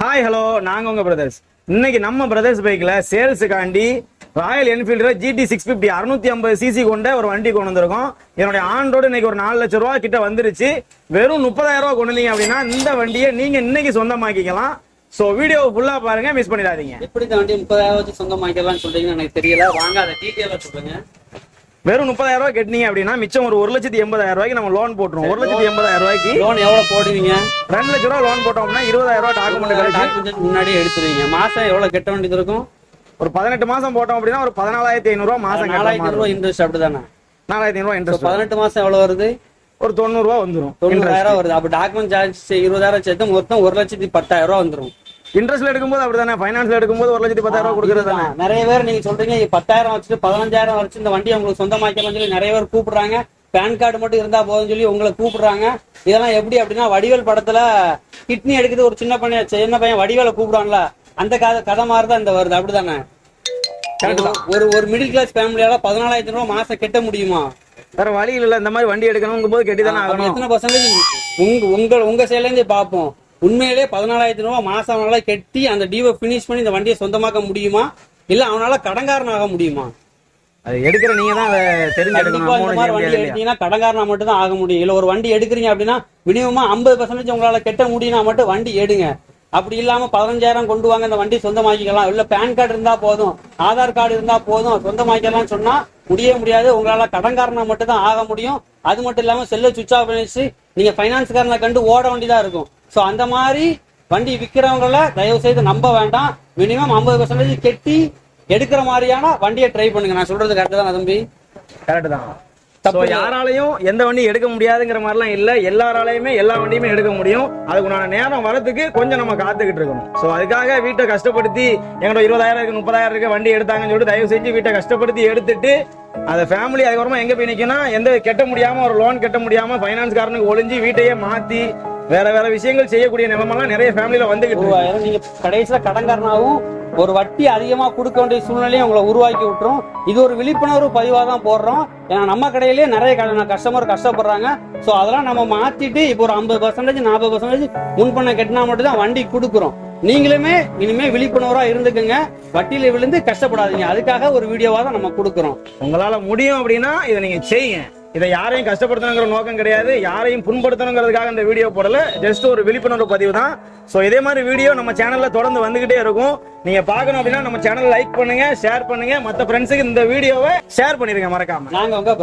Hi hello, நாங்க உங்க brothers. இன்னைக்கு நம்ம பிரதர்ஸ் பைக்ல சேல்ஸுக்காண்டி ராயல் என்ஃபீல்டு GT 650 650 சிசி கொண்ட ஒரு வண்டி கொண்டு வந்திருக்கோம். என்னுடைய ஆன் ரோடு இன்னைக்கு ஒரு 4 லட்சம் ரூபாய் கிட்ட வந்துருச்சு. வெறும் 30,000 ரூபாய் கொண்டு வந்தீங்க அப்படின்னா இந்த வண்டியை நீங்க இன்னைக்கு சொந்தமாக்கிக்கலாம். சோ வீடியோ ஃபுல்லா பாருங்க, மிஸ் பண்ணிடாதீங்க. எப்படி இந்த வண்டி 30,000 வச்சு சொந்தமாக்கலாம்னு சொல்றீங்கன்னு எனக்கு தெரியல. வாங்க அதை டீடைலா சொல்லுங்க. வெறும் 30,000 ரூபாய் கட்டினீங்க அப்படின்னா மிச்சம் ஒரு 1,80,000 ரூபாய்க்கு நம்ம லோன் போட்டுருவோம். 1,80,000 ரூபாய்க்கு லோன் எவ்வளவு போடுவீங்க? 2 லட்சம் ரூபாய் லோன் போட்டோம் அப்படின்னா 20,000 ரூபாய் டாக்குமெண்ட் முன்னாடி எடுத்துருவீங்க. மாசம் எவ்வளவு கட்ட வேண்டியது இருக்கும்? ஒரு 18 மாசம் போட்டோம் அப்படின்னா ஒரு 14,500 ரூபாய் மாசம். 4,500 ரூபாய் இன்ட்ரெஸ்ட் அப்படிதானே? 4,500 ரூபாய் இன்ட்ரெஸ்ட். 18 மாசம் எவ்வளவு வருது? ஒரு 90 ரூபாய் வந்துடும். 90,000 வருது. அப்ப டாக்குமெண்ட் சார்ஜ் 20,000 சேர்த்து மொத்தம் 1,10,000 ரூபாய் வந்துடும். இன்ட்ரெஸ்ட்ல எடுக்கும்போது அப்படிதானே, ஃபைனான்ஸ்ல எடுக்கும்போது 1,10,000 ரூபாய் கொடுக்கறது தானே. நிறைய பேர் நீங்க சொல்றீங்க 10,000 வச்சுட்டு 15,000 வச்சு இந்த வண்டியை உங்களுக்கு சொந்தமாக்கலாம்னு சொல்லி நிறைய பேர் கூப்பிடுறாங்க. பேன் கார்டு மட்டும் இருந்தா போதும்னு சொல்லி உங்களை கூப்பிடுறாங்க. இதெல்லாம் எப்படி அப்படின்னா, வடிவேல் படத்துல கிட்னி எடுக்குது ஒரு சின்ன பையன் வடிவேலை கூப்பிடுவான்ல, அந்த கதை மாதிரிதான் இந்த வருது. அப்படிதானே? ஒரு மிடில் கிளாஸ் ஃபேமிலியால 14,000 ரூபாய் மாசம் கட்ட முடியுமா? வேற வழி இல்ல. இந்த மாதிரி வண்டி எடுக்கணும் போது கட்டிதானே ஆகணும். எத்தனை பர்சன்டேஜ் உங்க சைட்ல இருந்து பார்ப்போம். உண்மையிலே 14,000 ரூபாய் மாசம் அவனால கட்டி அந்த டீவை பினிஷ் பண்ணி இந்த வண்டியை சொந்தமாக்க முடியுமா, இல்ல அவனால கடன்காரன் ஆக முடியுமா? அது எடுக்கிற நீங்க தான் அதை தெரிஞ்சு எடுக்கணும். இந்த மாதிரி வண்டி எடுத்தீங்கன்னா கடன்காரனா மட்டும் தான் ஆக முடியும். இல்ல ஒரு வண்டி எடுக்கிறீங்க அப்படின்னா மினிமமா 50% உங்களால கட்ட முடியும்னா மட்டும் வண்டி எடுங்க. அப்படி இல்லாம 15,000 கொண்டு வாங்க இந்த வண்டி சொந்தமாக்கிக்கலாம், இல்ல பேன் கார்டு இருந்தா போதும், ஆதார் கார்டு இருந்தா போதும் சொந்தமாக்கலாம் சொன்னா முடியாது. உங்களால கடன்காரனா மட்டும் தான் ஆக முடியும். அது மட்டும் இல்லாம செல்ல சுவிட்ச் ஆஃப் பண்ணிச்சு நீங்க பைனான்ஸ்காரனை கண்டு ஓட வேண்டியதா இருக்கும். சோ அந்த மாதிரி வண்டி விற்கிறவங்கள தயவு செய்து நம்ப வேண்டாம். மினிமம் 50% கெட்டி எடுக்கிற மாதிரியான வண்டியை ட்ரை பண்ணுங்க. நான் சொல்றது கரெக்ட் தான் தம்பி? கரெக்ட் தான். யாராலையும் எந்த வண்டி எடுக்க முடியாதுங்கிற மாதிரிலாம் இல்ல. எல்லாராலையுமே எல்லா வண்டியுமே எடுக்க முடியும். அதுக்குண்டான நேரம் வரதுக்கு கொஞ்சம் நம்ம காத்துக்கிட்டு இருக்கணும். சோ அதுக்காக வீட்டை கஷ்டப்படுத்தி எங்களோட 20,000 இருக்கு 30,000 இருக்கு வண்டி எடுத்தாங்கன்னு சொல்லிட்டு தயவு செஞ்சு வீட்டை கஷ்டப்படுத்தி எடுத்துட்டு அந்த ஃபேமிலி அதுக்கப்புறமா எங்க போய் நிக்கணும், எந்த கட்ட முடியாம ஒரு லோன் கட்ட முடியாம பைனான்ஸ்காரனுக்கு ஒளிஞ்சு வீட்டையே மாத்தி வேற விஷயங்கள் செய்யக்கூடிய நிலைமெல்லாம் நிறைய ஃபேமிலியில வந்துகிட்டு நீங்க கடைசியில கடன்காரனாவும் ஒரு வட்டி அதிகமா கொடுக்க வேண்டிய சூழ்நிலையை உங்களை உருவாக்கி விட்டுரும். இது ஒரு விழிப்புணர்வு பதிவாக தான் போடுறோம். ஏன்னா நம்ம கடையிலேயே நிறைய கஸ்டமர் கஷ்டப்படுறாங்க. சோ அதெல்லாம் நம்ம மாத்திட்டு இப்போ ஒரு 50% 40% முன்பணம் கட்டினா மட்டும் தான் வண்டி கொடுக்குறோம். நீங்களுமே இனிமே விழிப்புணர்வா இருந்துக்குங்க, வட்டியில விழுந்து கஷ்டப்படாதீங்க. அதுக்காக ஒரு வீடியோவா தான் நம்ம கொடுக்குறோம். உங்களால முடியும் அப்படின்னா இதை நீங்க செய்யுங்க. இதை யாரையும் கஷ்டப்படுத்தணுங்கிற நோக்கம் கிடையாது, யாரையும் புண்படுத்தணுங்கிறதுக்காக இந்த வீடியோ போடல. ஜஸ்ட் ஒரு விழிப்புணர்வு பதிவு தான். சோ இதே மாதிரி வீடியோ நம்ம சேனல்ல தொடர்ந்து வந்துகிட்டே இருக்கும். நீங்க பார்க்கணும் அப்படின்னா நம்ம சேனல் லைக் பண்ணுங்க, ஷேர் பண்ணுங்க, மற்ற ஃப்ரெண்ட்ஸுக்கு இந்த வீடியோவை ஷேர் பண்ணிருங்க மறக்காம. நாங்க உங்க